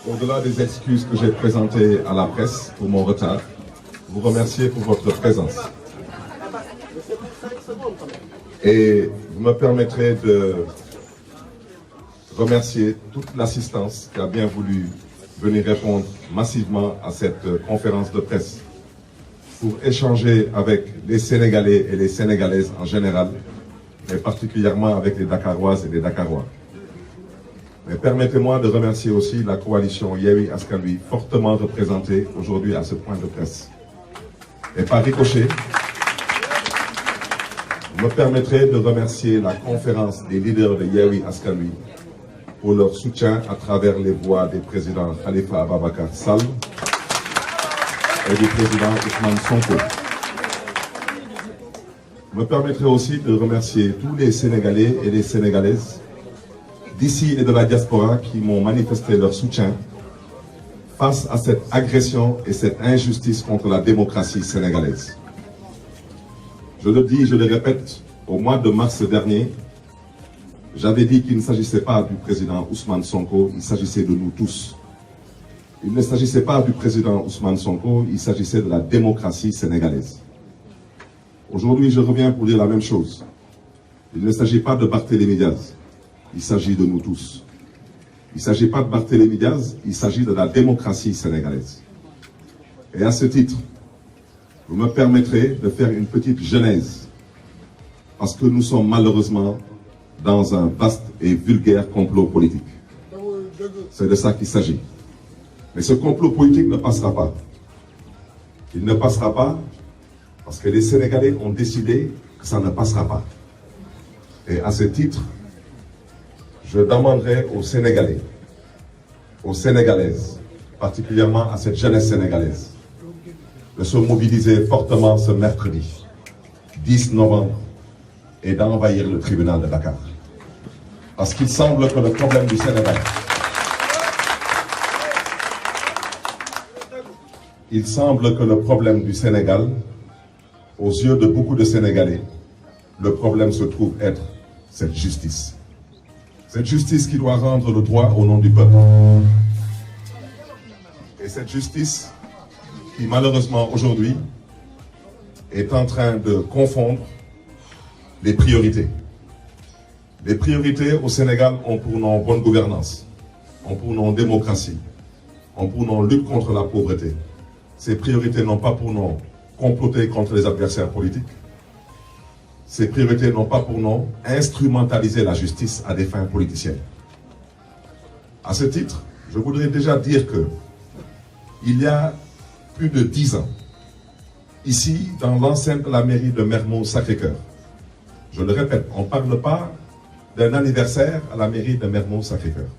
au-delà des excuses que j'ai présentées à la presse pour mon retard, vous remercier pour votre présence. Et vous me permettrez de remercier toute l'assistance qui a bien voulu venir répondre massivement à cette conférence de presse pour échanger avec les Sénégalais et les Sénégalaises en général, mais particulièrement avec les Dakaroises et les Dakarois. Mais permettez-moi de remercier aussi la coalition Yewwi Askan Wi, fortement représentée aujourd'hui à ce point de presse. Et par ricochet, vous me permettrez de remercier la conférence des leaders de Yewwi Askan Wi pour leur soutien à travers les voix des présidents Khalifa Ababacar Sall et du président Ousmane Sonko. Vous me permettrez aussi de remercier tous les Sénégalais et les Sénégalaises d'ici et de la diaspora qui m'ont manifesté leur soutien face à cette agression et cette injustice contre la démocratie sénégalaise. Je le dis, je le répète, au mois de mars dernier, j'avais dit qu'il ne s'agissait pas du président Ousmane Sonko, il s'agissait de nous tous. Il ne s'agissait pas du président Ousmane Sonko, il s'agissait de la démocratie sénégalaise. Aujourd'hui, je reviens pour dire la même chose. Il ne s'agit pas de Barthélémy Diaz, il s'agit de nous tous. Il ne s'agit pas de Barthélémy Diaz, il s'agit de la démocratie sénégalaise. Et à ce titre, vous me permettrez de faire une petite genèse, parce que nous sommes malheureusement dans un vaste et vulgaire complot politique. C'est de ça qu'il s'agit. Mais ce complot politique ne passera pas. Il ne passera pas parce que les Sénégalais ont décidé que ça ne passera pas. Et à ce titre, je demanderai aux Sénégalais, aux Sénégalaises, particulièrement à cette jeunesse sénégalaise, de se mobiliser fortement ce mercredi 10 novembre et d'envahir le tribunal de Dakar. Parce qu'il semble que le problème du Sénégal, aux yeux de beaucoup de Sénégalais, le problème se trouve être cette justice. Cette justice qui doit rendre le droit au nom du peuple. Et cette justice qui malheureusement aujourd'hui est en train de confondre les priorités. Les priorités au Sénégal ont pour nom bonne gouvernance, ont pour nom démocratie, ont pour nom lutte contre la pauvreté. Ces priorités n'ont pas pour nom comploter contre les adversaires politiques. Ces priorités n'ont pas pour nom instrumentaliser la justice à des fins politiciennes. À ce titre, je voudrais déjà dire que il y a plus de 10 ans, ici, dans l'enceinte de la mairie de Mermoz-Sacré-Cœur, je le répète, on ne parle pas d'un anniversaire à la mairie de Mermoz-Sacré-Cœur.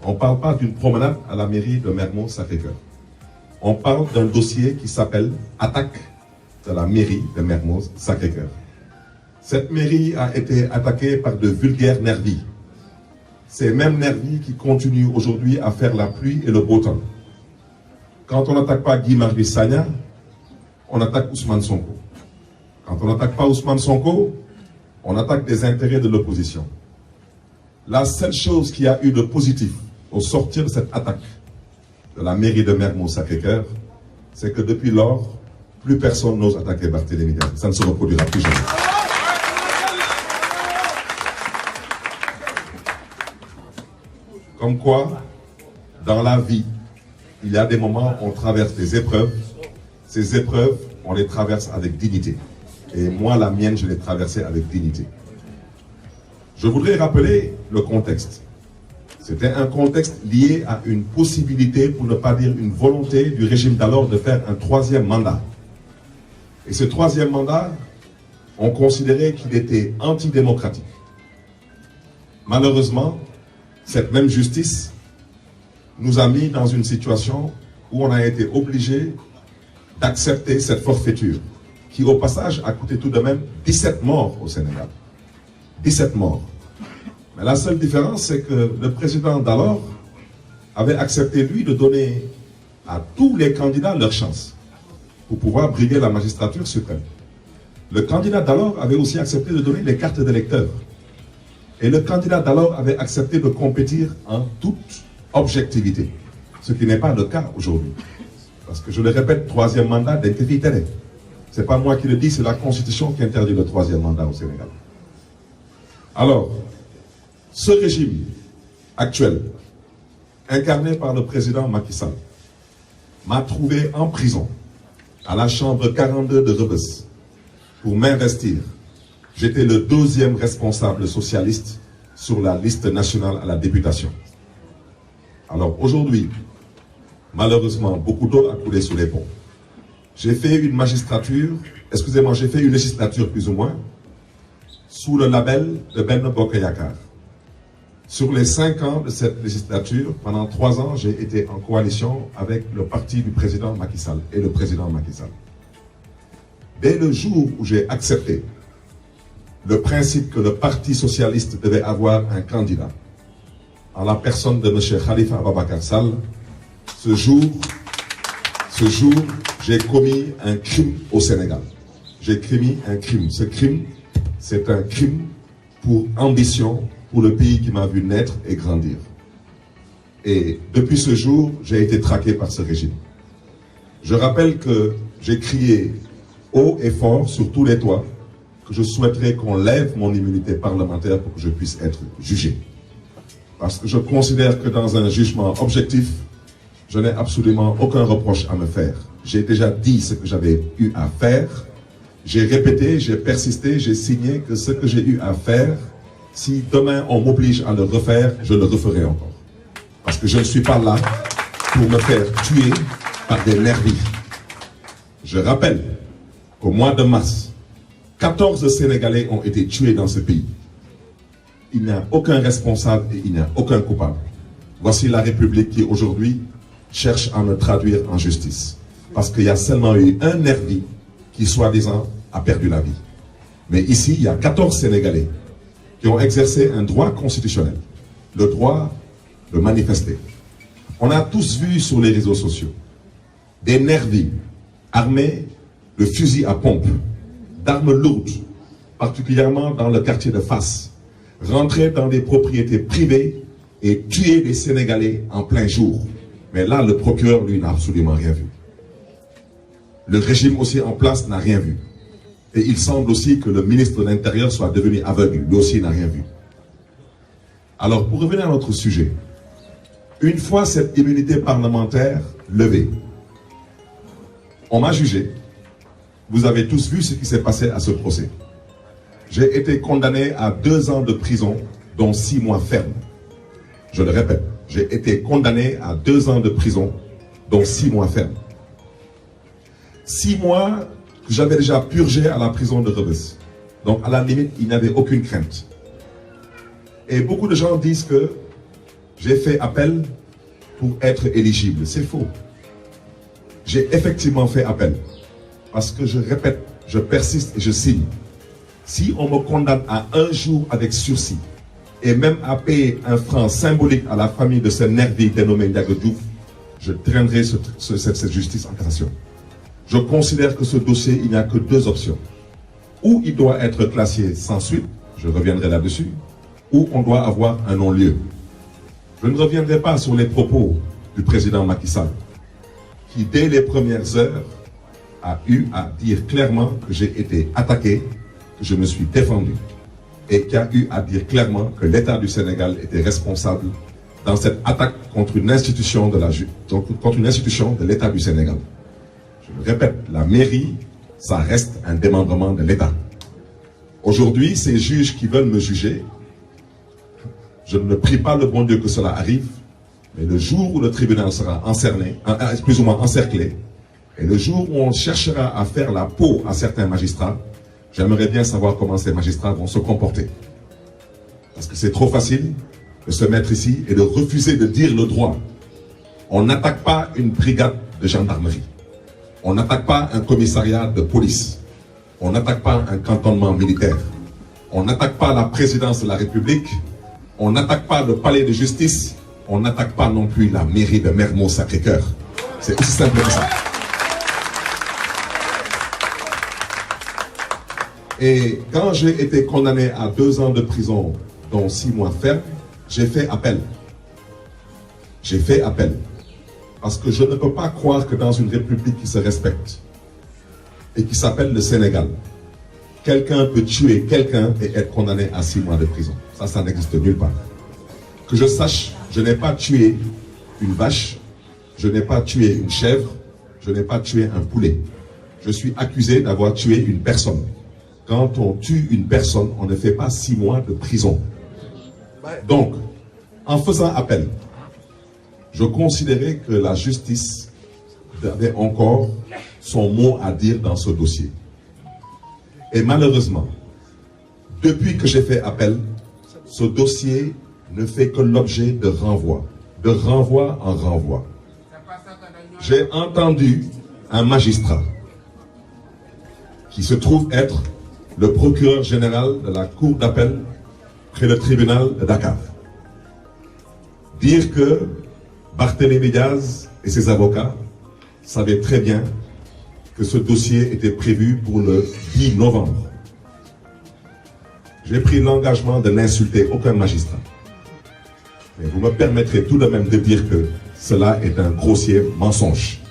On ne parle pas d'une promenade à la mairie de Mermoz-Sacré-Cœur. On parle d'un dossier qui s'appelle attaque de la mairie de Mermoz-Sacré-Cœur. Cette mairie a été attaquée par de vulgaires nervis. Ces mêmes nervis qui continuent aujourd'hui à faire la pluie et le beau temps. Quand on n'attaque pas Guy Marius Sagna, on attaque Ousmane Sonko. Quand on n'attaque pas Ousmane Sonko, on attaque des intérêts de l'opposition. La seule chose qui a eu de positif au sortir de cette attaque de la mairie de Mermoz-Sacré-Cœur, c'est que depuis lors, plus personne n'ose attaquer Barthélémy Diaz. Ça ne se reproduira plus jamais. Comme quoi, dans la vie, il y a des moments où on traverse des épreuves. Ces épreuves, on les traverse avec dignité. Et moi, la mienne, je l'ai traversée avec dignité. Je voudrais rappeler le contexte. C'était un contexte lié à une possibilité, pour ne pas dire une volonté du régime d'alors de faire un troisième mandat. Et ce troisième mandat, on considérait qu'il était antidémocratique. Malheureusement, cette même justice nous a mis dans une situation où on a été obligé d'accepter cette forfaiture, qui au passage a coûté tout de même 17 morts au Sénégal. 17 morts. Mais la seule différence, c'est que le président d'alors avait accepté, lui, de donner à tous les candidats leur chance pour pouvoir briguer la magistrature suprême. Le candidat d'alors avait aussi accepté de donner les cartes d'électeurs. Et le candidat d'alors avait accepté de compétir en toute objectivité. Ce qui n'est pas le cas aujourd'hui. Parce que je le répète, troisième mandat d'intégrité. Ce n'est pas moi qui le dis, c'est la Constitution qui interdit le troisième mandat au Sénégal. Alors, ce régime actuel, incarné par le président Macky Sall, m'a trouvé en prison, à la chambre 42 de Rebeuss, pour m'investir. J'étais le 12e responsable socialiste sur la liste nationale à la députation. Alors aujourd'hui, malheureusement, beaucoup d'eau a coulé sous les ponts. J'ai fait une magistrature, excusez-moi, j'ai fait une législature plus ou moins, sous le label de Benno Bokk Yakaar. Sur les 5 ans de cette législature, pendant 3 ans, j'ai été en coalition avec le parti du président Macky Sall et le président Macky Sall. Dès le jour où j'ai accepté le principe que le Parti socialiste devait avoir un candidat, en la personne de M. Khalifa Ababacar Sall, ce jour, j'ai commis un crime au Sénégal. J'ai commis un crime. Ce crime, c'est un crime pour ambition, pour le pays qui m'a vu naître et grandir. Et depuis ce jour, j'ai été traqué par ce régime. Je rappelle que j'ai crié haut et fort sur tous les toits que je souhaiterais qu'on lève mon immunité parlementaire pour que je puisse être jugé. Parce que je considère que dans un jugement objectif, je n'ai absolument aucun reproche à me faire. J'ai déjà dit ce que j'avais eu à faire. J'ai répété, j'ai persisté, j'ai signé que ce que j'ai eu à faire, si demain on m'oblige à le refaire, je le referai encore. Parce que je ne suis pas là pour me faire tuer par des nervis. Je rappelle qu'au mois de mars, 14 Sénégalais ont été tués dans ce pays. Il n'y a aucun responsable et il n'y a aucun coupable. Voici la République qui aujourd'hui cherche à me traduire en justice. Parce qu'il y a seulement eu un nervi qui, soi-disant, a perdu la vie. Mais ici, il y a 14 Sénégalais qui ont exercé un droit constitutionnel, le droit de manifester. On a tous vu sur les réseaux sociaux des nervis armés de fusils à pompe, d'armes lourdes, particulièrement dans le quartier de Fass, rentrer dans des propriétés privées et tuer des Sénégalais en plein jour. Mais là, le procureur, lui, n'a absolument rien vu. Le régime aussi en place n'a rien vu. Et il semble aussi que le ministre de l'Intérieur soit devenu aveugle. Lui aussi n'a rien vu. Alors, pour revenir à notre sujet, une fois cette immunité parlementaire levée, on m'a jugé. Vous avez tous vu ce qui s'est passé à ce procès. J'ai été condamné à 2 ans de prison, dont 6 mois fermes. Je le répète, j'ai été condamné à 2 ans de prison, dont 6 mois fermes. 6 mois que j'avais déjà purgé à la prison de Rebeuss. Donc à la limite, il n'y avait aucune crainte. Et beaucoup de gens disent que j'ai fait appel pour être éligible. C'est faux. J'ai effectivement fait appel. Parce que je répète, je persiste et je signe. Si on me condamne à 1 jour avec sursis, et même à payer un franc symbolique à la famille de ce nervi dénommé Ndiaga Diouf, je traînerai cette justice en cassation. Je considère que ce dossier, il n'y a que 2 options. Ou il doit être classé sans suite, je reviendrai là-dessus, ou on doit avoir un non-lieu. Je ne reviendrai pas sur les propos du président Macky Sall, qui dès les premières heures a eu à dire clairement que j'ai été attaqué, que je me suis défendu, et qui a eu à dire clairement que l'État du Sénégal était responsable dans cette attaque contre une institution de l'État du Sénégal. Je le répète, la mairie, ça reste un démembrement de l'État. Aujourd'hui, ces juges qui veulent me juger, je ne prie pas le bon Dieu que cela arrive, mais le jour où le tribunal sera plus ou moins encerclé, et le jour où on cherchera à faire la peau à certains magistrats, j'aimerais bien savoir comment ces magistrats vont se comporter. Parce que c'est trop facile de se mettre ici et de refuser de dire le droit. On n'attaque pas une brigade de gendarmerie. On n'attaque pas un commissariat de police. On n'attaque pas un cantonnement militaire. On n'attaque pas la présidence de la République. On n'attaque pas le palais de justice. On n'attaque pas non plus la mairie de Mermoz-Sacré-Cœur. C'est aussi simple que ça. Et quand j'ai été condamné à 2 ans de prison, dont 6 mois fermes, j'ai fait appel. J'ai fait appel. Parce que je ne peux pas croire que dans une république qui se respecte et qui s'appelle le Sénégal, quelqu'un peut tuer quelqu'un et être condamné à 6 mois de prison. Ça n'existe nulle part. Que je sache, je n'ai pas tué une vache, je n'ai pas tué une chèvre, je n'ai pas tué un poulet. Je suis accusé d'avoir tué une personne. Quand on tue une personne, on ne fait pas 6 mois de prison. Donc, en faisant appel, je considérais que la justice avait encore son mot à dire dans ce dossier. Et malheureusement, depuis que j'ai fait appel, ce dossier ne fait que l'objet de renvoi en renvoi. J'ai entendu un magistrat qui se trouve être le procureur général de la cour d'appel près le tribunal de Dakar dire que Barthélémy Diaz et ses avocats savaient très bien que ce dossier était prévu pour le 10 novembre. J'ai pris l'engagement de n'insulter aucun magistrat. Mais vous me permettrez tout de même de dire que cela est un grossier mensonge.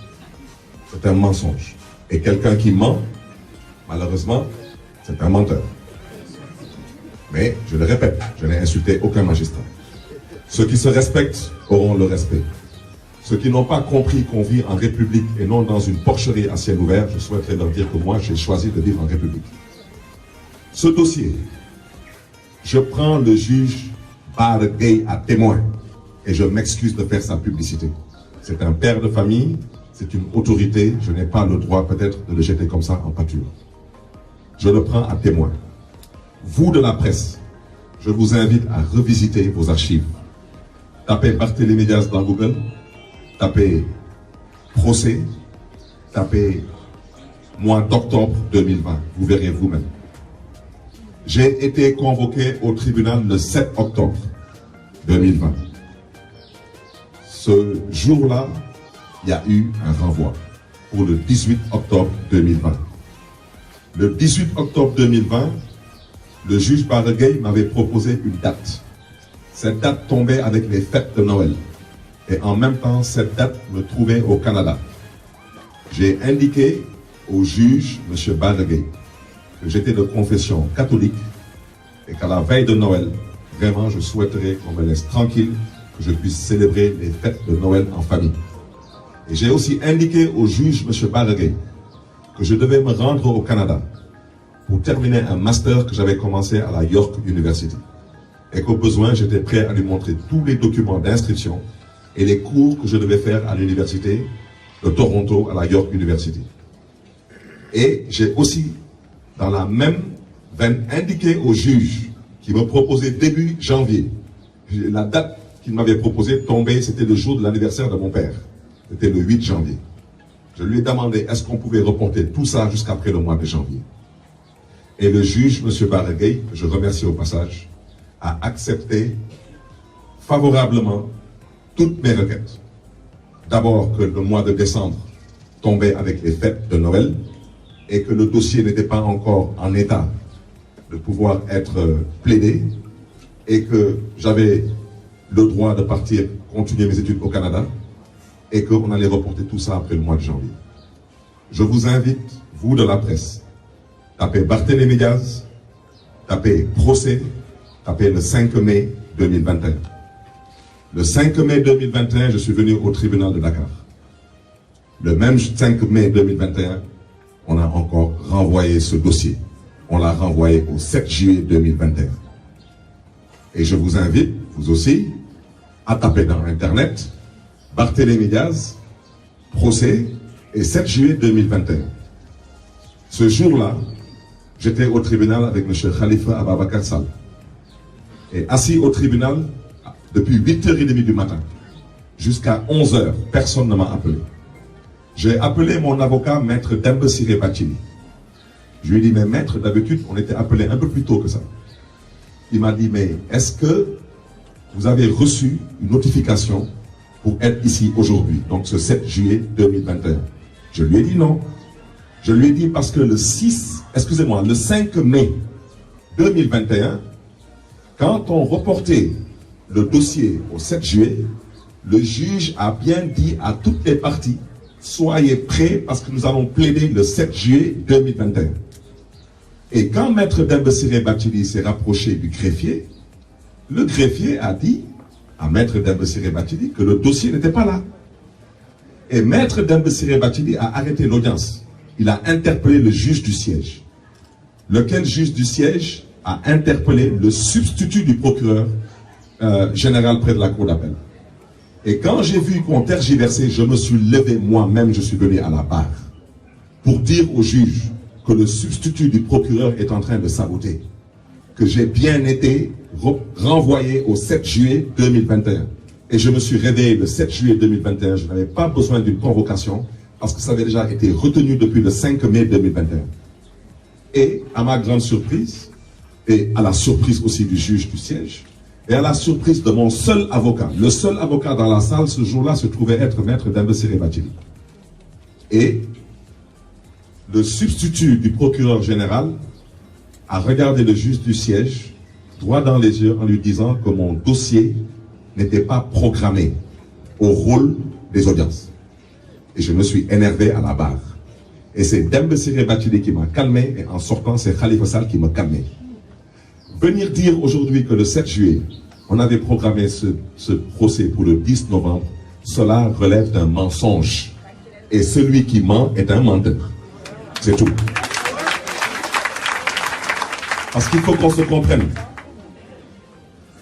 C'est un mensonge. Et quelqu'un qui ment, malheureusement, c'est un menteur. Mais, je le répète, je n'ai insulté aucun magistrat. Ceux qui se respectent auront le respect. Ceux qui n'ont pas compris qu'on vit en République et non dans une porcherie à ciel ouvert, je souhaiterais leur dire que moi, j'ai choisi de vivre en République. Ce dossier, je prends le juge Bara Gaye à témoin et je m'excuse de faire sa publicité. C'est un père de famille, c'est une autorité, je n'ai pas le droit peut-être de le jeter comme ça en pâture. Je le prends à témoin. Vous de la presse, je vous invite à revisiter vos archives. Tapez Barthélémy Diaz dans Google, tapez procès, tapez mois d'octobre 2020, vous verrez vous-même. J'ai été convoqué au tribunal le 7 octobre 2020. Ce jour-là, il y a eu un renvoi pour le 18 octobre 2020. Le 18 octobre 2020, le juge Bara Gaye m'avait proposé une date. Cette date tombait avec les fêtes de Noël. Et en même temps, cette date me trouvait au Canada. J'ai indiqué au juge, M. Bara Gaye, que j'étais de confession catholique et qu'à la veille de Noël, vraiment, je souhaiterais qu'on me laisse tranquille, que je puisse célébrer les fêtes de Noël en famille. Et j'ai aussi indiqué au juge, M. Bara Gaye, que je devais me rendre au Canada pour terminer un master que j'avais commencé à la York University. Et qu'au besoin, j'étais prêt à lui montrer tous les documents d'inscription et les cours que je devais faire à l'université de Toronto, à la York University. Et j'ai aussi, dans la même veine, indiqué au juge qui me proposait début janvier, la date qu'il m'avait proposée tombait, c'était le jour de l'anniversaire de mon père. C'était le 8 janvier. Je lui ai demandé, est-ce qu'on pouvait reporter tout ça jusqu'après le mois de janvier? Et le juge, M. Bara Gaye, que je remercie au passage, a accepté favorablement toutes mes requêtes. D'abord que le mois de décembre tombait avec les fêtes de Noël et que le dossier n'était pas encore en état de pouvoir être plaidé et que j'avais le droit de partir continuer mes études au Canada et qu'on allait reporter tout ça après le mois de janvier. Je vous invite, vous de la presse, tapez Barthélémy Diaz, tapez procès, tapez le 5 mai 2021. Le 5 mai 2021, je suis venu au tribunal de Dakar. Le même 5 mai 2021, on a encore renvoyé ce dossier. On l'a renvoyé au 7 juillet 2021. Et je vous invite, vous aussi, à taper dans Internet Barthélémy Diaz, procès, et 7 juillet 2021. Ce jour-là, j'étais au tribunal avec M. Khalifa Ababacar Sall. Et assis au tribunal, depuis 8h30 du matin, jusqu'à 11h, personne ne m'a appelé. J'ai appelé mon avocat, maître Demba Ciré Bathily. Je lui ai dit, mais maître, d'habitude, on était appelé un peu plus tôt que ça. Il m'a dit, mais est-ce que vous avez reçu une notification pour être ici aujourd'hui, donc ce 7 juillet 2021? Je lui ai dit non. Je lui ai dit parce que le 5 mai 2021, quand on reportait le dossier au 7 juillet, le juge a bien dit à toutes les parties, soyez prêts parce que nous allons plaider le 7 juillet 2021. Et quand Maître Demba Ciré Bathily s'est rapproché du greffier, le greffier a dit à Maître Demba Ciré Bathily que le dossier n'était pas là. Et Maître Demba Ciré Bathily a arrêté l'audience. Il a interpellé le juge du siège. Lequel juge du siège a interpellé le substitut du procureur général près de la cour d'appel. Et quand j'ai vu qu'on tergiversait, je me suis levé moi-même, je suis venu à la barre pour dire au juge que le substitut du procureur est en train de saboter, que j'ai bien été renvoyé au 7 juillet 2021. Et je me suis réveillé le 7 juillet 2021, je n'avais pas besoin d'une convocation parce que ça avait déjà été retenu depuis le 5 mai 2021. Et à ma grande surprise, et à la surprise aussi du juge du siège, et à la surprise de mon seul avocat, le seul avocat dans la salle ce jour-là se trouvait être Maître Demba Ciré Bathily. Et le substitut du procureur général a regardé le juge du siège droit dans les yeux en lui disant que mon dossier n'était pas programmé au rôle des audiences. Et je me suis énervé à la barre. Et c'est Demba Ciré Bathily qui m'a calmé, et en sortant, c'est Khalifa Sall qui m'a calmé. Venir dire aujourd'hui que le 7 juillet, on avait programmé ce procès pour le 10 novembre, cela relève d'un mensonge. Et celui qui ment est un menteur. C'est tout. Parce qu'il faut qu'on se comprenne.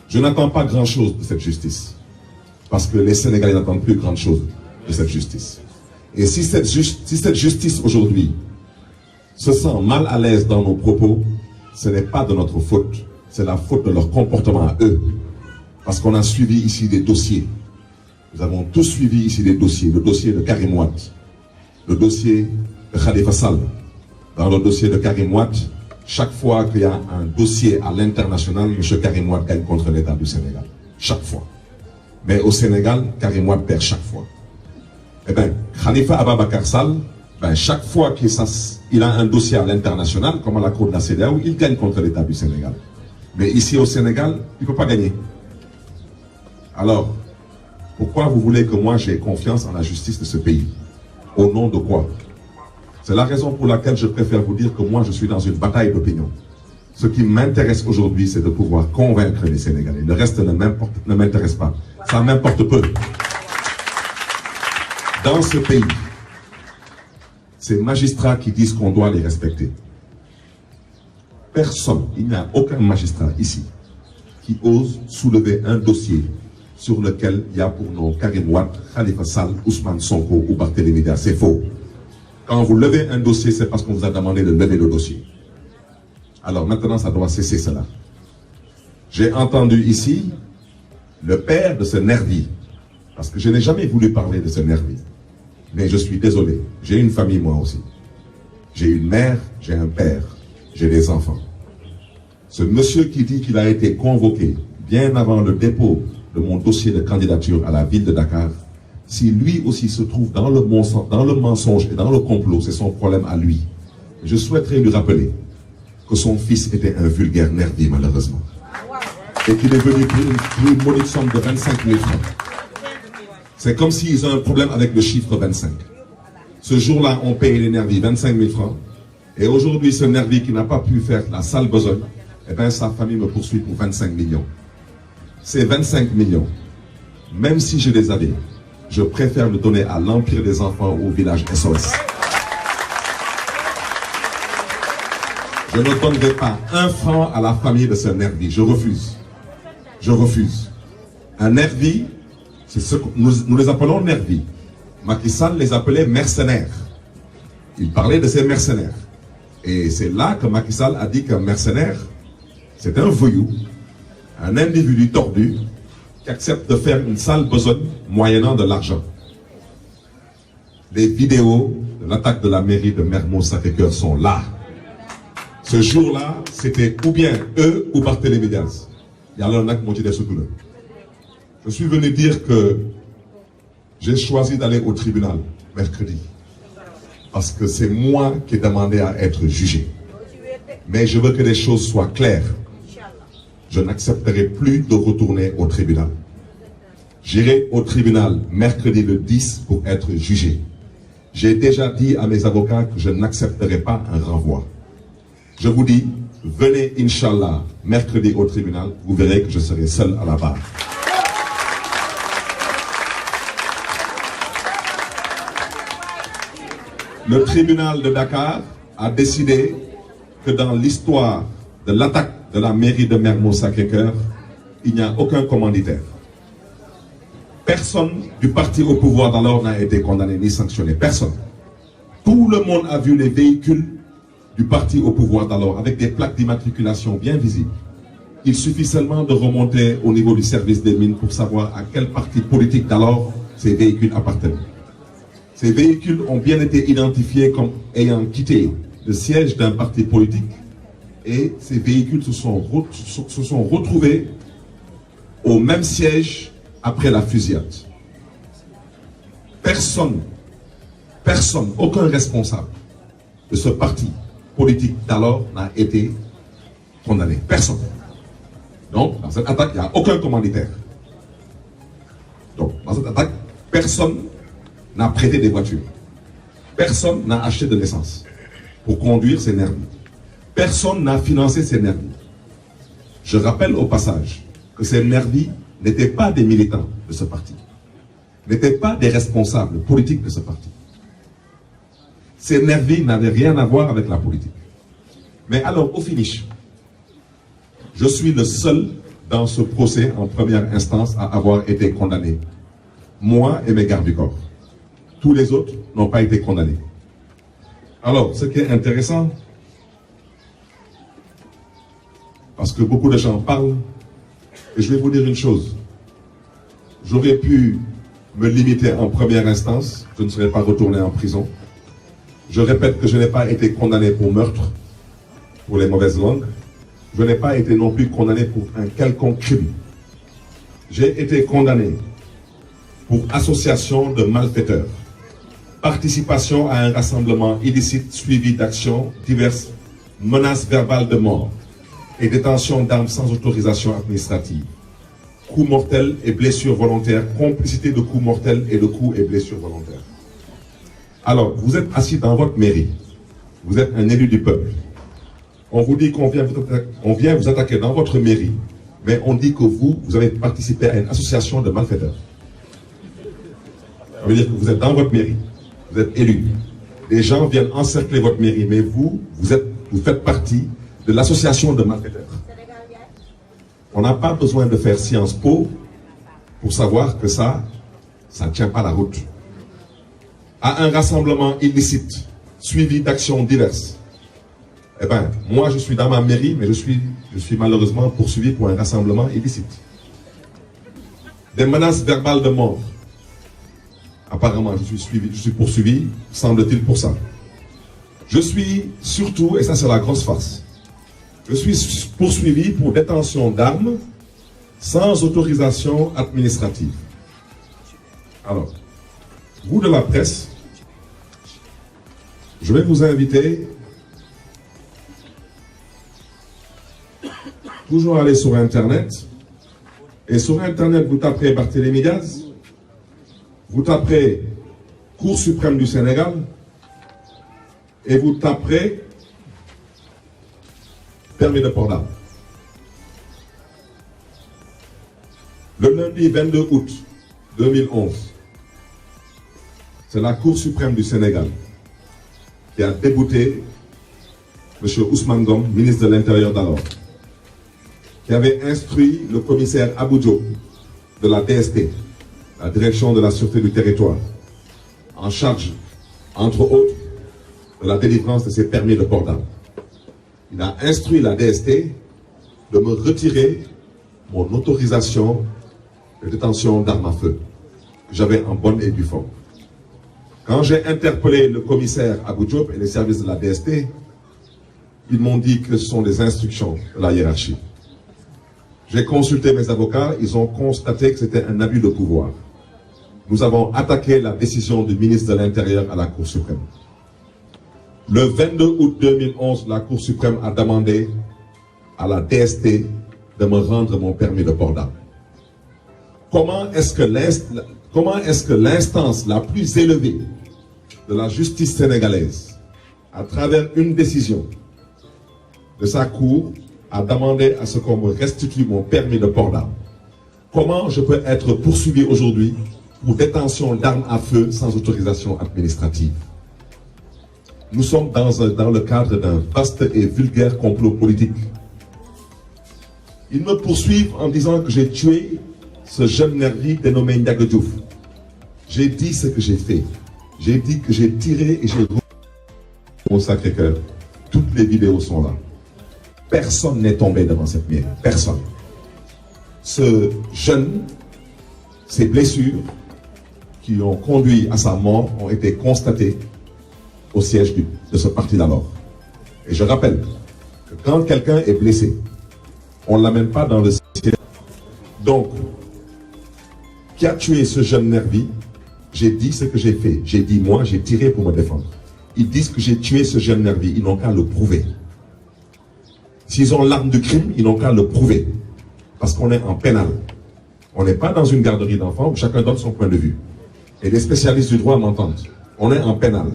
Je n'attends pas grand-chose de cette justice. Parce que les Sénégalais n'attendent plus grand-chose de cette justice. Et si cette justice aujourd'hui se sent mal à l'aise dans nos propos, ce n'est pas de notre faute. C'est la faute de leur comportement à eux. Parce qu'on a suivi ici des dossiers. Nous avons tous suivi ici des dossiers. Le dossier de Karim Wade, le dossier de Khalifa Sall. Dans le dossier de Karim Wade, chaque fois qu'il y a un dossier à l'international, M. Karim Wade gagne contre l'État du Sénégal. Chaque fois. Mais au Sénégal, Karim Wade perd chaque fois. Eh bien, Khalifa Ababacar Sall, chaque fois qu'il a un dossier à l'international, comme à la cour de la CEDEAO, il gagne contre l'État du Sénégal. Mais ici au Sénégal, il ne peut pas gagner. Alors, pourquoi vous voulez que moi j'ai confiance en la justice de ce pays? Au nom de quoi? C'est la raison pour laquelle je préfère vous dire que moi je suis dans une bataille d'opinion. Ce qui m'intéresse aujourd'hui, c'est de pouvoir convaincre les Sénégalais. Le reste ne m'intéresse pas. Ça m'importe peu. Dans ce pays, ces magistrats qui disent qu'on doit les respecter. Personne, il n'y a aucun magistrat ici qui ose soulever un dossier sur lequel il y a pour nom Karim Wade, Khalifa Sall, Ousmane Sonko ou Barthélémy Dias. C'est faux. Quand vous levez un dossier, c'est parce qu'on vous a demandé de lever le dossier. Alors maintenant, ça doit cesser cela. J'ai entendu ici le père de ce nervi, parce que je n'ai jamais voulu parler de ce nervi. Mais je suis désolé, j'ai une famille moi aussi. J'ai une mère, j'ai un père, j'ai des enfants. Ce monsieur qui dit qu'il a été convoqué bien avant le dépôt de mon dossier de candidature à la ville de Dakar, si lui aussi se trouve dans le mensonge et dans le complot, c'est son problème à lui. Je souhaiterais lui rappeler que son fils était un vulgaire nervi malheureusement. Et qu'il est venu pour une modique somme de 25 000 francs. C'est comme s'ils ont un problème avec le chiffre 25. Ce jour-là, on paye les nervis 25 000 francs. Et aujourd'hui, ce nervi qui n'a pas pu faire la sale besogne, eh bien, sa famille me poursuit pour 25 millions. Ces 25 millions, même si je les avais, je préfère le donner à l'Empire des enfants ou au village SOS. Je ne donnerai pas un franc à la famille de ce nervi. Je refuse. Je refuse. Un nervi, c'est ce que nous les appelons nervis. Macky Sall les appelait mercenaires. Il parlait de ces mercenaires. Et c'est là que Macky Sall a dit qu'un mercenaire, c'est un voyou, un individu tordu qui accepte de faire une sale besogne moyennant de l'argent. Les vidéos de l'attaque de la mairie de Mermoz-Sacré-Cœur sont là. Ce jour-là, c'était ou bien eux ou Barthélémy Dias. Il y a l'un qui m'a dit des sous-tours. Je suis venu dire que j'ai choisi d'aller au tribunal mercredi. Parce que c'est moi qui ai demandé à être jugé. Mais je veux que les choses soient claires. Je n'accepterai plus de retourner au tribunal. J'irai au tribunal mercredi le 10 pour être jugé. J'ai déjà dit à mes avocats que je n'accepterai pas un renvoi. Je vous dis, venez, Inch'Allah, mercredi au tribunal, vous verrez que je serai seul à la barre. Le tribunal de Dakar a décidé que dans l'histoire de l'attaque de la mairie de Mermoz Sacré-Cœur, il n'y a aucun commanditaire. Personne du parti au pouvoir d'alors n'a été condamné ni sanctionné. Personne. Tout le monde a vu les véhicules du parti au pouvoir d'alors avec des plaques d'immatriculation bien visibles. Il suffit seulement de remonter au niveau du service des mines pour savoir à quel parti politique d'alors ces véhicules appartenaient. Ces véhicules ont bien été identifiés comme ayant quitté le siège d'un parti politique et ces véhicules se sont retrouvés au même siège après la fusillade. Personne, aucun responsable de ce parti politique d'alors n'a été condamné. Personne. Donc, dans cette attaque, il n'y a aucun commanditaire. Donc, dans cette attaque, personne n'a prêté des voitures. Personne n'a acheté de l'essence pour conduire ces nervis. Personne n'a financé ces nervis. Je rappelle au passage que ces nervis n'étaient pas des militants de ce parti, n'étaient pas des responsables politiques de ce parti. Ces nervis n'avaient rien à voir avec la politique. Mais alors, au finish, je suis le seul dans ce procès en première instance à avoir été condamné. Moi et mes gardes du corps. Tous les autres n'ont pas été condamnés. Alors, ce qui est intéressant, parce que beaucoup de gens parlent, et je vais vous dire une chose. J'aurais pu me limiter en première instance, je ne serais pas retourné en prison. Je répète que je n'ai pas été condamné pour meurtre, pour les mauvaises langues. Je n'ai pas été non plus condamné pour un quelconque crime. J'ai été condamné pour association de malfaiteurs, participation à un rassemblement illicite suivi d'actions diverses, menaces verbales de mort et détention d'armes sans autorisation administrative, coups mortels et blessures volontaires, complicité de coups mortels et de coups et blessures volontaires. Alors, vous êtes assis dans votre mairie, vous êtes un élu du peuple. On vous dit qu'on vient vous attaquer dans votre mairie, mais on dit que vous avez participé à une association de malfaiteurs. Ça veut dire que vous êtes dans votre mairie, vous êtes élu. Les gens viennent encercler votre mairie, mais vous faites partie de l'association de malfaiteurs. On n'a pas besoin de faire Sciences Po pour savoir que ça ne tient pas la route. À un rassemblement illicite, suivi d'actions diverses, eh bien, moi je suis dans ma mairie, mais je suis malheureusement poursuivi pour un rassemblement illicite. Des menaces verbales de mort. Apparemment, je suis poursuivi, semble-t-il, pour ça. Je suis surtout, et ça c'est la grosse farce, je suis poursuivi pour détention d'armes sans autorisation administrative. Alors, vous de la presse, je vais vous inviter toujours à aller sur Internet. Et sur Internet, vous taperez Barthélémy Diaz, vous taperez Cour suprême du Sénégal, et vous taperez permis de port d'armes. Le lundi 22 août 2011, c'est la Cour suprême du Sénégal qui a débouté M. Ousmane Ngom, ministre de l'Intérieur d'alors, qui avait instruit le commissaire Abou Diop de la DST, la Direction de la Sûreté du Territoire, en charge, entre autres, de la délivrance de ces permis de port d'armes. Il a instruit la DST de me retirer mon autorisation de détention d'armes à feu, que j'avais en bonne et due forme. Quand j'ai interpellé le commissaire Abou Diop et les services de la DST, ils m'ont dit que ce sont des instructions de la hiérarchie. J'ai consulté mes avocats, ils ont constaté que c'était un abus de pouvoir. Nous avons attaqué la décision du ministre de l'Intérieur à la Cour suprême. Le 22 août 2011, la Cour suprême a demandé à la DST de me rendre mon permis de port d'armes. comment est-ce que l'instance la plus élevée de la justice sénégalaise, à travers une décision de sa cour, a demandé à ce qu'on me restitue mon permis de port d'armes. Comment je peux être poursuivi aujourd'hui pour détention d'armes à feu sans autorisation administrative? Nous sommes dans le cadre d'un vaste et vulgaire complot politique. Ils me poursuivent en disant que j'ai tué ce jeune nervi dénommé Ndiaga Diouf. J'ai dit ce que j'ai fait. J'ai dit que j'ai tiré et j'ai au Sacré-Cœur. Toutes les vidéos sont là. Personne n'est tombé devant cette mine. Personne. Ce jeune, ses blessures qui ont conduit à sa mort ont été constatées au siège de ce parti d'alors. Et je rappelle que quand quelqu'un est blessé, on ne l'amène pas dans le siège. Donc, qui a tué ce jeune nervi? J'ai dit ce que j'ai fait. J'ai dit, moi, j'ai tiré pour me défendre. Ils disent que j'ai tué ce jeune nervi. Ils n'ont qu'à le prouver. S'ils ont l'arme du crime, ils n'ont qu'à le prouver. Parce qu'on est en pénal. On n'est pas dans une garderie d'enfants où chacun donne son point de vue. Et les spécialistes du droit m'entendent. On est en pénal.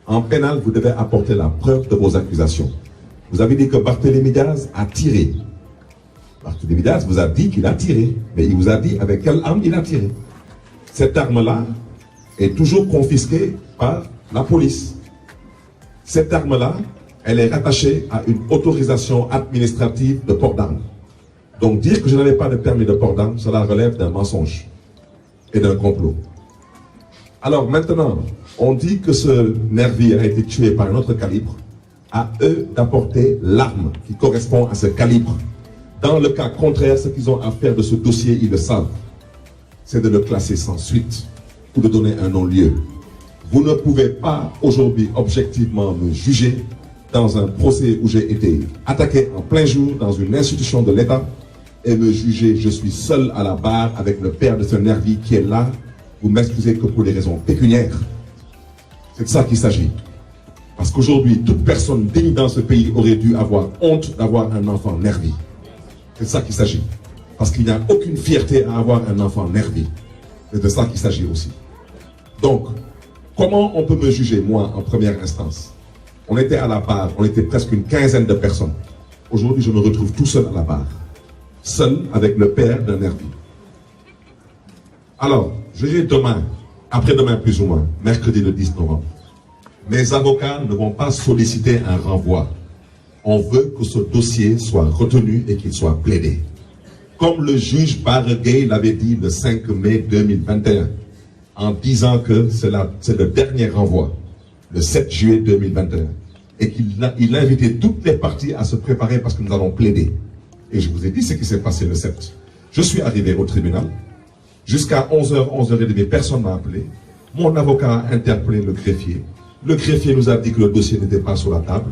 En pénal, vous devez apporter la preuve de vos accusations. Vous avez dit que Barthélémy Diaz a tiré. Barthélémy Diaz vous a dit qu'il a tiré. Mais il vous a dit avec quelle arme il a tiré. Cette arme-là est toujours confisquée par la police. Cette arme-là, elle est rattachée à une autorisation administrative de port d'armes. Donc dire que je n'avais pas de permis de port d'armes, cela relève d'un mensonge et d'un complot. Alors maintenant, on dit que ce nervi a été tué par un autre calibre. À eux d'apporter l'arme qui correspond à ce calibre. Dans le cas contraire, ce qu'ils ont à faire de ce dossier, ils le savent. C'est de le classer sans suite ou de donner un non-lieu. Vous ne pouvez pas aujourd'hui objectivement me juger dans un procès où j'ai été attaqué en plein jour dans une institution de l'État et me juger, je suis seul à la barre avec le père de ce nervi qui est là. Vous m'excusez que pour des raisons pécuniaires. C'est de ça qu'il s'agit. Parce qu'aujourd'hui, toute personne digne dans ce pays aurait dû avoir honte d'avoir un enfant nervi. C'est de ça qu'il s'agit. Parce qu'il n'y a aucune fierté à avoir un enfant nervi. C'est de ça qu'il s'agit aussi. Donc, comment on peut me juger, moi, en première instance? On était à la barre, on était presque une quinzaine de personnes. Aujourd'hui, je me retrouve tout seul à la barre. Seul avec le père d'un nervi. Alors, je dirai demain, après-demain plus ou moins, mercredi le 10 novembre, mes avocats ne vont pas solliciter un renvoi. On veut que ce dossier soit retenu et qu'il soit plaidé. Comme le juge Barregay l'avait dit le 5 mai 2021, en disant que c'est le dernier renvoi, le 7 juillet 2021, et qu'il invitait toutes les parties à se préparer parce que nous allons plaider. Et je vous ai dit ce qui s'est passé le 7. Je suis arrivé au tribunal. Jusqu'à 11h, 11h30, personne ne m'a appelé. Mon avocat a interpellé le greffier. Le greffier nous a dit que le dossier n'était pas sur la table.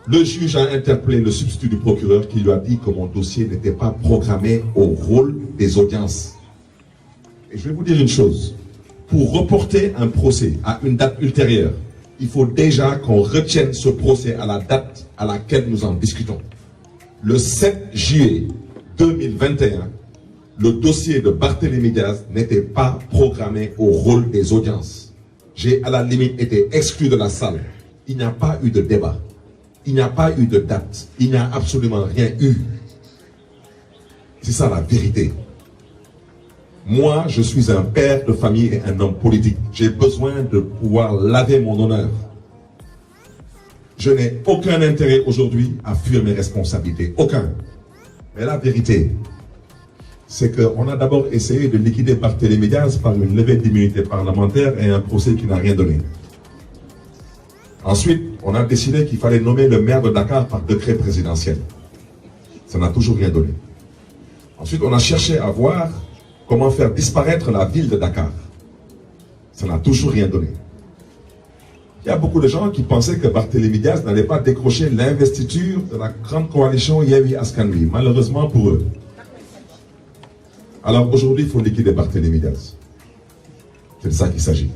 Le juge a interpellé le substitut du procureur qui lui a dit que mon dossier n'était pas programmé au rôle des audiences. Et je vais vous dire une chose. Pour reporter un procès à une date ultérieure, il faut déjà qu'on retienne ce procès à la date à laquelle nous en discutons. Le 7 juillet 2021, le dossier de Barthélémy Diaz n'était pas programmé au rôle des audiences. J'ai à la limite été exclu de la salle. Il n'y a pas eu de débat. Il n'y a pas eu de date. Il n'y a absolument rien eu. C'est ça la vérité. Moi, je suis un père de famille et un homme politique. J'ai besoin de pouvoir laver mon honneur. Je n'ai aucun intérêt aujourd'hui à fuir mes responsabilités. Aucun. Mais la vérité, c'est qu'on a d'abord essayé de liquider Barthélémy Diaz par une levée d'immunité parlementaire et un procès qui n'a rien donné. Ensuite, on a décidé qu'il fallait nommer le maire de Dakar par décret présidentiel. Ça n'a toujours rien donné. Ensuite, on a cherché à voir comment faire disparaître la ville de Dakar. Ça n'a toujours rien donné. Il y a beaucoup de gens qui pensaient que Barthélémy Diaz n'allait pas décrocher l'investiture de la grande coalition Yewwi Askan Wi, malheureusement pour eux. Alors aujourd'hui, il faut liquider Barthélémy Diaz. C'est de ça qu'il s'agit.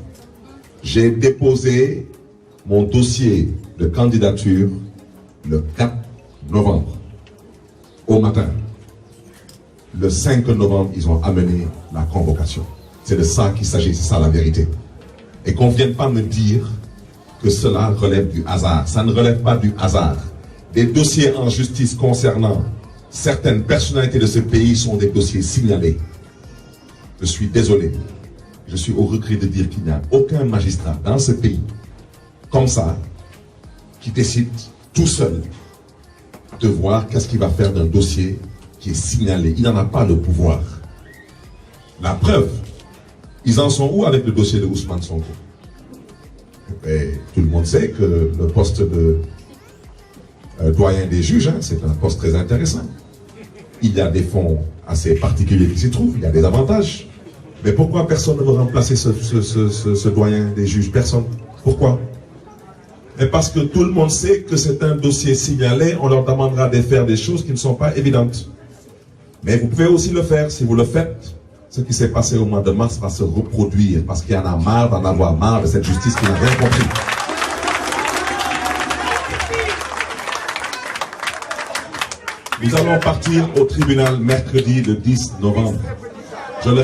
J'ai déposé mon dossier de candidature le 4 novembre, au matin. le 5 novembre, ils ont amené la convocation. C'est de ça qu'il s'agit, c'est ça la vérité. Et qu'on ne vienne pas me dire que cela relève du hasard. Ça ne relève pas du hasard. Des dossiers en justice concernant certaines personnalités de ce pays sont des dossiers signalés. Je suis désolé. Je suis au regret de dire qu'il n'y a aucun magistrat dans ce pays, comme ça, qui décide tout seul de voir qu'est-ce qu'il va faire d'un dossier qui est signalé. Il n'en a pas le pouvoir. La preuve, ils en sont où avec le dossier de Ousmane Sonko? Et tout le monde sait que le poste de doyen des juges, c'est un poste très intéressant. Il y a des fonds assez particuliers qui s'y trouvent, il y a des avantages. Mais pourquoi personne ne veut remplacer ce doyen des juges? Personne. Pourquoi? Mais parce que tout le monde sait que c'est un dossier signalé, on leur demandera de faire des choses qui ne sont pas évidentes. Mais vous pouvez aussi le faire. Si vous le faites, ce qui s'est passé au mois de mars va se reproduire parce qu'il y en a marre d'en avoir marre de cette justice qui n'a rien compris. Nous allons partir au tribunal mercredi le 10 novembre. Je le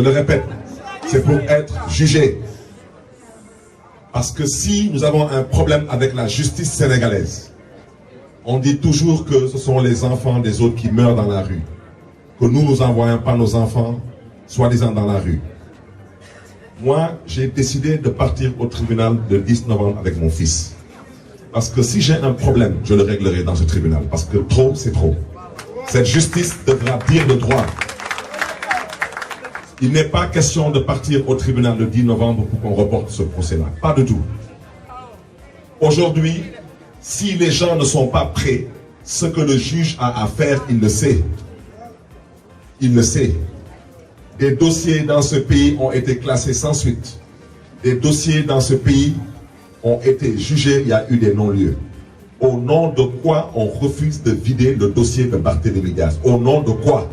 répète, c'est pour être jugé. Parce que si nous avons un problème avec la justice sénégalaise, on dit toujours que ce sont les enfants des autres qui meurent dans la rue. Que nous n'envoyons pas nos enfants, soi-disant, dans la rue. Moi, j'ai décidé de partir au tribunal le 10 novembre avec mon fils. Parce que si j'ai un problème, je le réglerai dans ce tribunal. Parce que trop, c'est trop. Cette justice devra dire le droit. Il n'est pas question de partir au tribunal le 10 novembre pour qu'on reporte ce procès-là. Pas du tout. Aujourd'hui, si les gens ne sont pas prêts, ce que le juge a à faire, il le sait. Il le sait. Des dossiers dans ce pays ont été classés sans suite. Des dossiers dans ce pays ont été jugés, il y a eu des non-lieux. Au nom de quoi on refuse de vider le dossier de Barthélémy Dias? Au nom de quoi?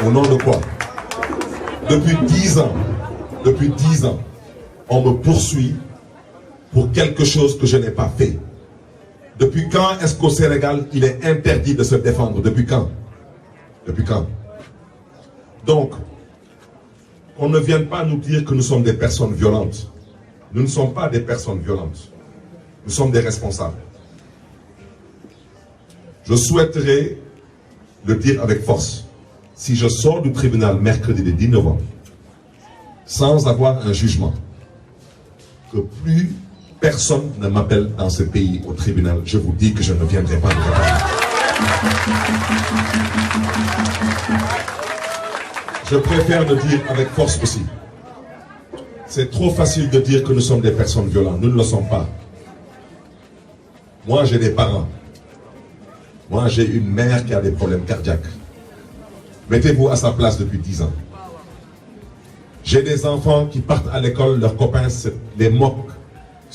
Au nom de quoi? Depuis 10 ans, on me poursuit pour quelque chose que je n'ai pas fait. Depuis quand est-ce qu'au Sénégal, il est interdit de se défendre? Depuis quand? Depuis quand? Donc, qu'on ne vienne pas nous dire que nous sommes des personnes violentes. Nous ne sommes pas des personnes violentes. Nous sommes des responsables. Je souhaiterais le dire avec force. Si je sors du tribunal mercredi le 10 novembre, sans avoir un jugement, que plus personne ne m'appelle dans ce pays au tribunal, je vous dis que je ne viendrai pas nous reparler. Je préfère le dire avec force aussi. C'est trop facile de dire que nous sommes des personnes violentes. Nous ne le sommes pas. Moi, j'ai des parents. Moi, j'ai une mère qui a des problèmes cardiaques. Mettez-vous à sa place depuis 10 ans. J'ai des enfants qui partent à l'école, leurs copains se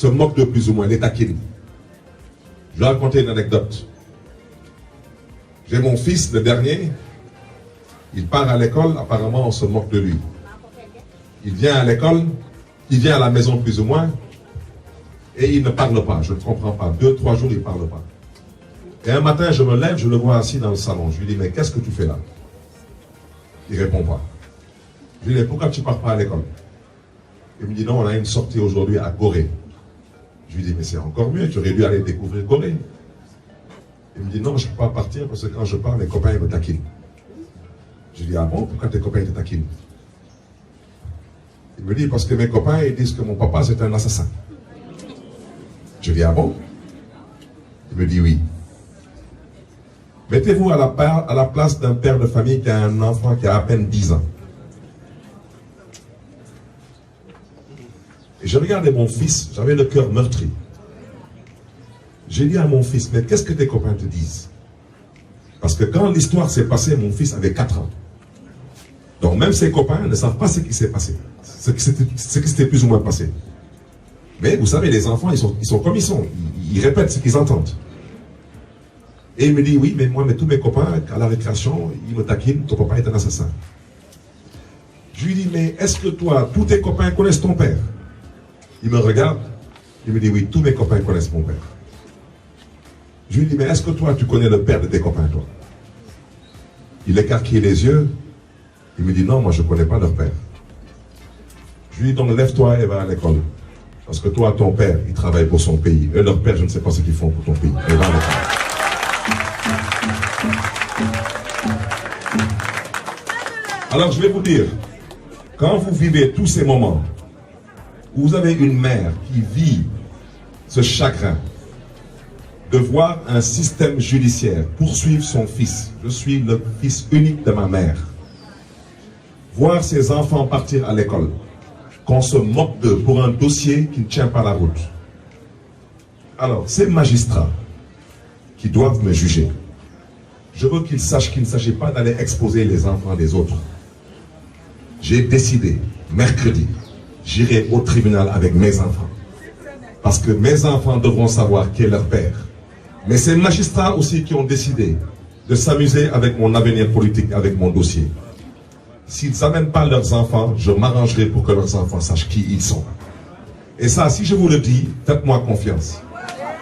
moquent de plus ou moins, les taquinent. Je vais raconter une anecdote. J'ai mon fils, le dernier, il part à l'école, apparemment on se moque de lui. Il vient à l'école, il vient à la maison plus ou moins, et il ne parle pas, je ne comprends pas. 2-3 jours, il ne parle pas. Et un matin, je me lève, je le vois assis dans le salon. Je lui dis, mais qu'est-ce que tu fais là? Il ne répond pas. Je lui dis, pourquoi tu ne pars pas à l'école? Il me dit, non, on a une sortie aujourd'hui à Gorée. Je lui dis, mais c'est encore mieux, tu aurais dû aller découvrir Gorée. Il me dit, non, je ne peux pas partir parce que quand je pars, mes copains ils me taquinent. Je lui dis, ah bon, pourquoi tes copains te taquinent? Il me dit, parce que mes copains ils disent que mon papa c'est un assassin. Je lui dis, ah bon? Il me dit, oui. Mettez-vous à la place d'un père de famille qui a un enfant qui a à peine 10 ans. Et je regardais mon fils, j'avais le cœur meurtri. J'ai dit à mon fils, mais qu'est-ce que tes copains te disent? Parce que quand l'histoire s'est passée, mon fils avait 4 ans. Donc même ses copains ne savent pas ce qui s'est passé, ce qui s'était plus ou moins passé. Mais vous savez, les enfants, ils sont comme ils sont, ils répètent ce qu'ils entendent. Et il me dit, oui, mais tous mes copains, à la récréation, ils me taquinent, ton papa est un assassin. Je lui dis, mais est-ce que toi, tous tes copains connaissent ton père? Il me regarde, il me dit, oui, tous mes copains connaissent mon père. Je lui dis, mais est-ce que toi, tu connais le père de tes copains, toi? Il écarquille les yeux. Il me dit non, moi je ne connais pas leur père. Je lui dis donc lève-toi et va à l'école. Parce que toi, ton père, il travaille pour son pays. Et leur père, je ne sais pas ce qu'ils font pour ton pays. Et va à l'école. Alors je vais vous dire, quand vous vivez tous ces moments, où vous avez une mère qui vit ce chagrin de voir un système judiciaire poursuivre son fils, je suis le fils unique de ma mère, voir ses enfants partir à l'école, qu'on se moque d'eux pour un dossier qui ne tient pas la route. Alors, ces magistrats qui doivent me juger, je veux qu'ils sachent qu'il ne s'agit pas d'aller exposer les enfants des autres. J'ai décidé, mercredi, j'irai au tribunal avec mes enfants. Parce que mes enfants devront savoir qui est leur père. Mais ces magistrats aussi qui ont décidé de s'amuser avec mon avenir politique, avec mon dossier. S'ils n'amènent pas leurs enfants, je m'arrangerai pour que leurs enfants sachent qui ils sont. Et ça, si je vous le dis, faites-moi confiance.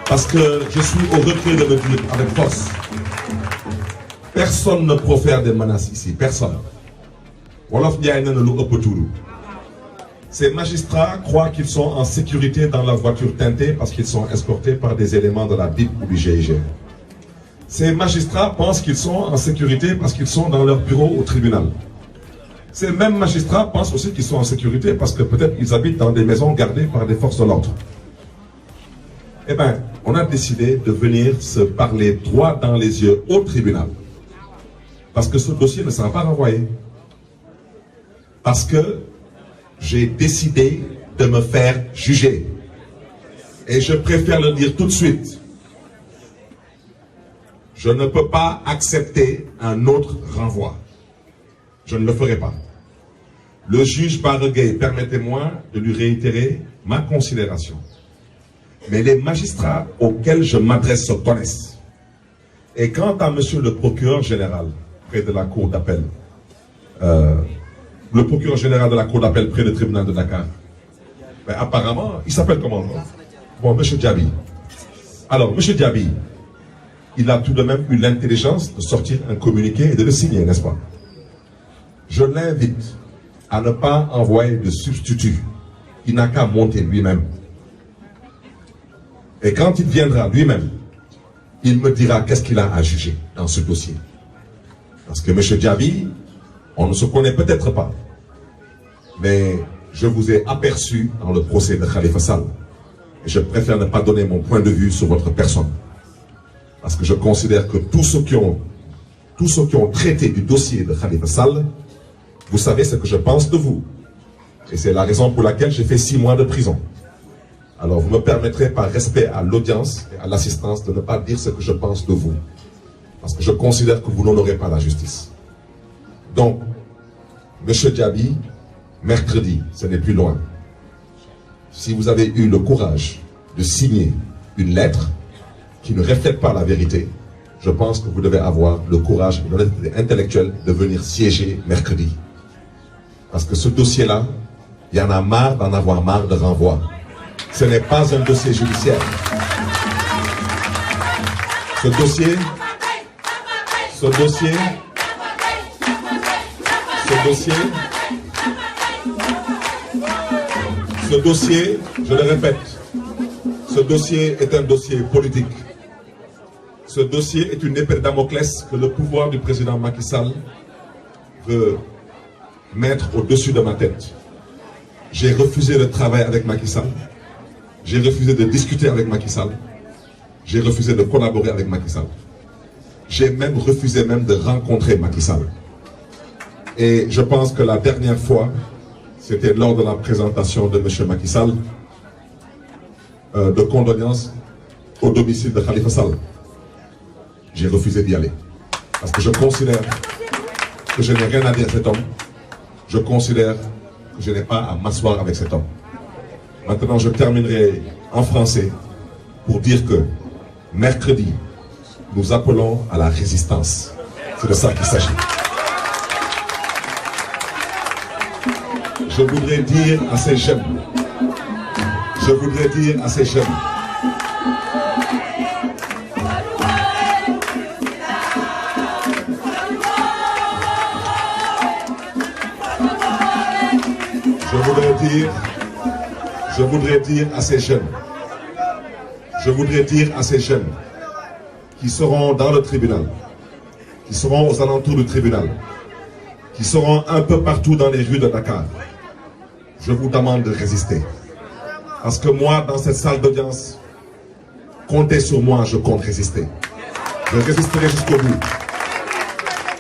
Parce que je suis au retrait de le dire avec force. Personne ne profère des menaces ici, personne. Wolof Ndiaye nee na lu ëpp tuuru. Ces magistrats croient qu'ils sont en sécurité dans la voiture teintée parce qu'ils sont escortés par des éléments de la BIP ou du GIGN. Ces magistrats pensent qu'ils sont en sécurité parce qu'ils sont dans leur bureau au tribunal. Ces mêmes magistrats pensent aussi qu'ils sont en sécurité parce que peut-être ils habitent dans des maisons gardées par des forces de l'ordre. Eh bien, on a décidé de venir se parler droit dans les yeux au tribunal. Parce que ce dossier ne sera pas renvoyé. Parce que j'ai décidé de me faire juger. Et je préfère le dire tout de suite. Je ne peux pas accepter un autre renvoi. Je ne le ferai pas. Le juge Barguet, permettez-moi de lui réitérer ma considération. Mais les magistrats auxquels je m'adresse se connaissent. Et quant à monsieur le procureur général, près de la cour d'appel, le procureur général de la cour d'appel près du tribunal de Dakar, ben apparemment, il s'appelle comment? Bon, monsieur Diaby. Alors, monsieur Diaby, il a tout de même eu l'intelligence de sortir un communiqué et de le signer, n'est-ce pas? Je l'invite à ne pas envoyer de substitut. Il n'a qu'à monter lui-même. Et quand il viendra lui-même, il me dira qu'est-ce qu'il a à juger dans ce dossier. Parce que monsieur Diaby, on ne se connaît peut-être pas, mais je vous ai aperçu dans le procès de Khalifa Sall. Et je préfère ne pas donner mon point de vue sur votre personne. Parce que je considère que tous ceux qui ont traité du dossier de Khalifa Sall, vous savez ce que je pense de vous. Et c'est la raison pour laquelle j'ai fait 6 mois de prison. Alors vous me permettrez par respect à l'audience et à l'assistance de ne pas dire ce que je pense de vous. Parce que je considère que vous n'honorez pas la justice. Donc, monsieur Diaby, mercredi, ce n'est plus loin. Si vous avez eu le courage de signer une lettre qui ne reflète pas la vérité, je pense que vous devez avoir le courage et l'honnêteté intellectuelle de venir siéger mercredi. Parce que ce dossier-là, il y en a marre d'en avoir marre de renvoi. Ce n'est pas un dossier judiciaire. Ce dossier, je le répète, ce dossier est un dossier politique. Ce dossier est une épée de Damoclès que le pouvoir du président Macky Sall veut mettre au-dessus de ma tête. J'ai refusé le travail avec Macky Sall. J'ai refusé de discuter avec Macky Sall. J'ai refusé de collaborer avec Macky Sall. J'ai même refusé de rencontrer Macky Sall. Et je pense que la dernière fois, c'était lors de la présentation de M. Macky Sall, de condoléances au domicile de Khalifa Sall. J'ai refusé d'y aller. Parce que je considère que je n'ai rien à dire à cet homme. Je considère que je n'ai pas à m'asseoir avec cet homme. Maintenant, je terminerai en français pour dire que mercredi, nous appelons à la résistance. C'est de ça qu'il s'agit. Je voudrais dire à ces jeunes, je voudrais dire à ces jeunes, qui seront dans le tribunal, qui seront aux alentours du tribunal, qui seront un peu partout dans les rues de Dakar, je vous demande de résister. Parce que moi, dans cette salle d'audience, comptez sur moi, je compte résister. Je résisterai jusqu'au bout.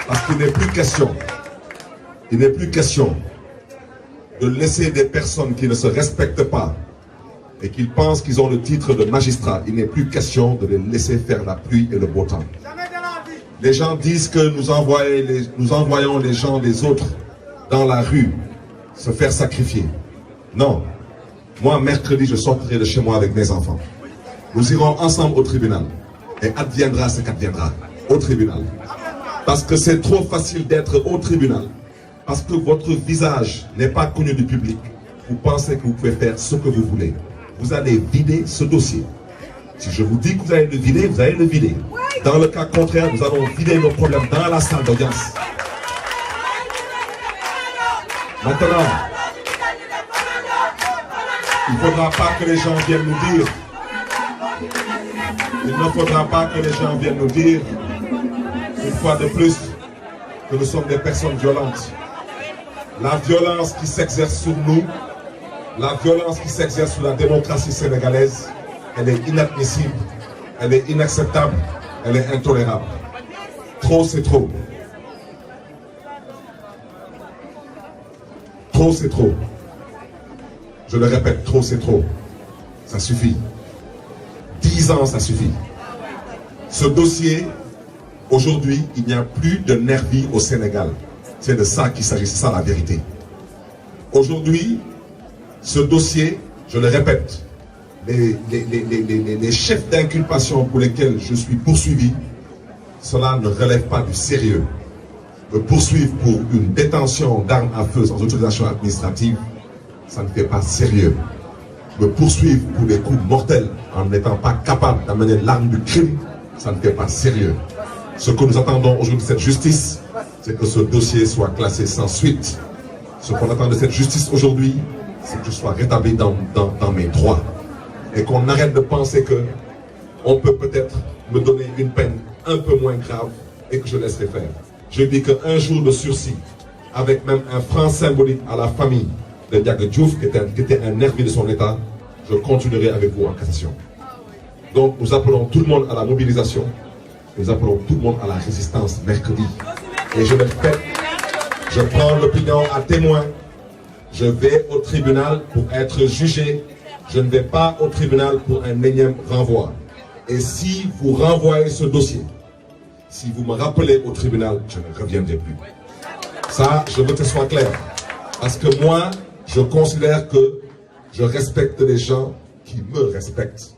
Parce qu'il n'est plus question, de laisser des personnes qui ne se respectent pas et qui pensent qu'ils ont le titre de magistrat, il n'est plus question de les laisser faire la pluie et le beau temps. Les gens disent que nous envoyons les gens des autres dans la rue se faire sacrifier. Non. Moi, mercredi, je sortirai de chez moi avec mes enfants. Nous irons ensemble au tribunal. Et adviendra ce qu'adviendra au tribunal. Parce que c'est trop facile d'être au tribunal. Parce que votre visage n'est pas connu du public. Vous pensez que vous pouvez faire ce que vous voulez. Vous allez vider ce dossier. Si je vous dis que vous allez le vider, vous allez le vider. Dans le cas contraire, nous allons vider nos problèmes dans la salle d'audience. Maintenant, il ne faudra pas que les gens viennent nous dire. Il ne faudra pas que les gens viennent nous dire, une fois de plus, que nous sommes des personnes violentes. La violence qui s'exerce sur nous, la violence qui s'exerce sur la démocratie sénégalaise, elle est inadmissible, elle est inacceptable, elle est intolérable. Trop, c'est trop. Trop, c'est trop. Je le répète, trop, c'est trop. Ça suffit. 10 ans, ça suffit. Ce dossier, aujourd'hui, il n'y a plus de nervis au Sénégal. C'est de ça qu'il s'agit, c'est ça la vérité. Aujourd'hui, ce dossier, je le répète, les chefs d'inculpation pour lesquels je suis poursuivi, cela ne relève pas du sérieux. Me poursuivre pour une détention d'armes à feu sans autorisation administrative, ça ne fait pas sérieux. Me poursuivre pour des coups mortels en n'étant pas capable d'amener l'arme du crime, ça ne fait pas sérieux. Ce que nous attendons aujourd'hui de cette justice, c'est que ce dossier soit classé sans suite. Ce qu'on attend de cette justice aujourd'hui, c'est que je sois rétabli dans mes droits. Et qu'on arrête de penser que on peut peut-être me donner une peine un peu moins grave et que je laisserai faire. Je dis qu'un jour de sursis, avec même un franc symbolique à la famille de Ndiaga Diouf, qui était un nervi de son état, je continuerai avec vous en cassation. Donc nous appelons tout le monde à la mobilisation, nous appelons tout le monde à la résistance mercredi. Et je le répète, je prends l'opinion à témoin, je vais au tribunal pour être jugé, je ne vais pas au tribunal pour un énième renvoi. Et si vous renvoyez ce dossier, si vous me rappelez au tribunal, je ne reviendrai plus. Ça, je veux que ce soit clair. Parce que moi, je considère que je respecte les gens qui me respectent.